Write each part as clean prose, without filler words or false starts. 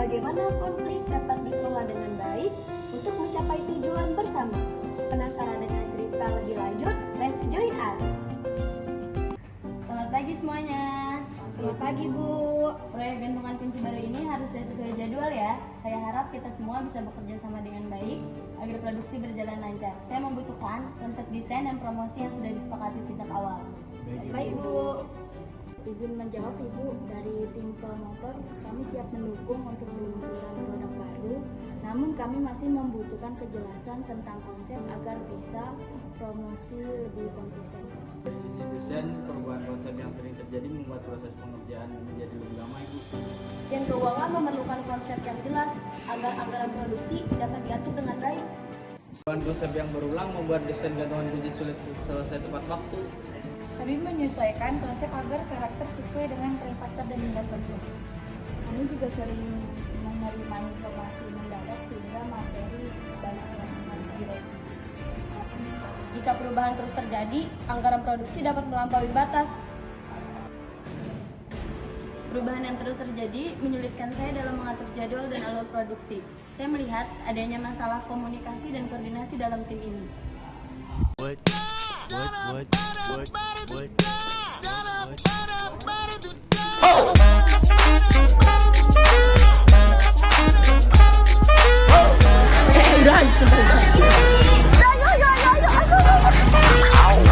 bagaimana konflik dapat dikelola dengan baik untuk mencapai tujuan bersama. Penasaran dengan cerita lebih lanjut? Let's join us! Selamat pagi semuanya. Selamat pagi, Bu. Proyek gantungan kunci baru ini harus sesuai jadwal ya. Saya harap kita semua bisa bekerja sama dengan baik agar produksi berjalan lancar. Saya membutuhkan konsep desain dan promosi yang sudah disepakati sejak awal. Baik, Bu. Izin menjawab, Ibu. Dari tim promotor, kami siap mendukung untuk peluncuran produk baru. Namun kami masih membutuhkan kejelasan tentang konsep agar bisa promosi lebih konsisten. Dari sisi desain, perubahan konsep yang sering terjadi membuat proses pengerjaan menjadi lebih lama, Ibu. Dan keuangan memerlukan konsep yang jelas agar anggaran produksi dapat diatur dengan baik. Perubahan konsep yang berulang membuat desain gantungan kunci sulit selesai tepat waktu. Kami menyesuaikan konsep agar karakter sesuai dengan tren pasar dan minat konsumen. Kami juga sering menerima informasi mendadak sehingga materi banyak yang harus direvisi. Jika perubahan terus terjadi, anggaran produksi dapat melampaui batas. Perubahan yang terus terjadi menyulitkan saya dalam mengatur jadwal dan alur produksi. Saya melihat adanya masalah komunikasi dan koordinasi dalam tim ini.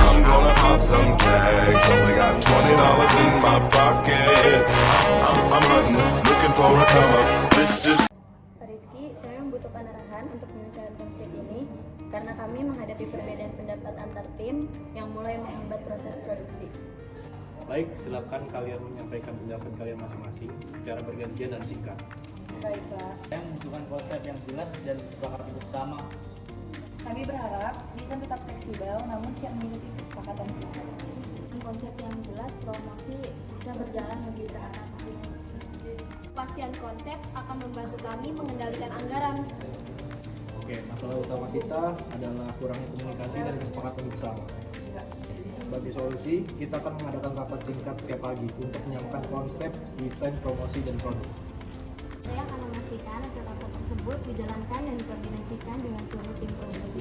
I'm gonna pop some tags. Only got $20 in my pocket. I'm hunting, looking for a come up. This is Pak Rizky, kami membutuhkan arahan untuk menyelesaikan konflik ini karena kami menghadapi perbedaan pendapat antar tim yang mulai menghambat proses produksi. Baik, silakan kalian menyampaikan pendapat kalian masing-masing secara bergantian dan singkat. Baik, Pak. Saya membutuhkan konsep yang jelas dan disepakati bersama. Kami berharap bisa tetap fleksibel namun siap mengikuti kesepakatan kita. Dengan konsep yang jelas, promosi bisa berjalan lebih teratur. Kepastian konsep akan membantu kami mengendalikan anggaran. Oke, masalah utama kita adalah kurangnya komunikasi dan kesepakatan bersama. Sebagai solusi, kita akan mengadakan rapat singkat setiap pagi untuk menyampaikan konsep, desain, promosi, dan produk. Saya akan memastikan hasil rapat tersebut dijalankan dan dikoordinasikan dengan seluruh tim promosi.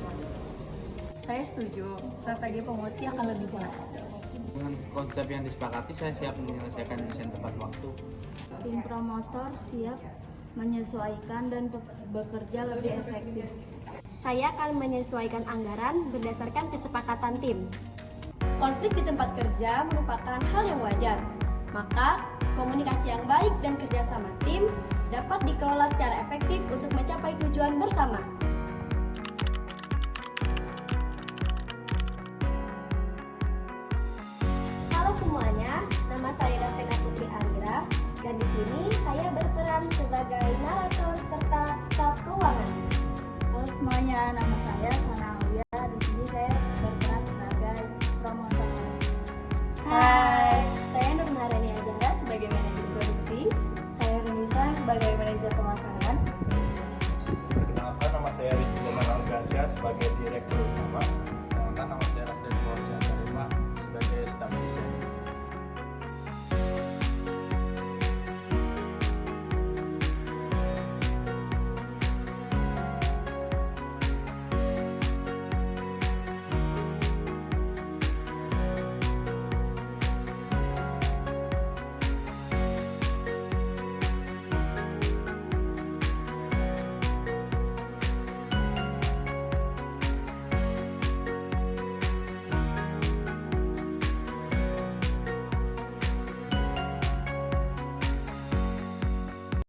Saya setuju, strategi promosi akan lebih jelas. Dengan konsep yang disepakati, saya siap menyelesaikan desain tepat waktu. Tim promotor siap menyesuaikan dan bekerja lebih efektif. Saya akan menyesuaikan anggaran berdasarkan kesepakatan tim. Konflik di tempat kerja merupakan hal yang wajar. Maka, komunikasi yang baik dan kerjasama tim dapat dikelola secara efektif untuk mencapai tujuan bersama. Halo semuanya, nama saya Davina Putri Andra dan di sini saya berperan sebagai narator serta staf keuangan. Halo semuanya, nama saya Sana Aulia. Di sini saya berperan sebagai promotor. Hai, saya Nur Maharani Azhara sebagai manajer produksi. Saya Runisa sebagai manajer pemasaran. Perkenalkan, nama saya Rizky Alfiansyah sebagai direktur utama.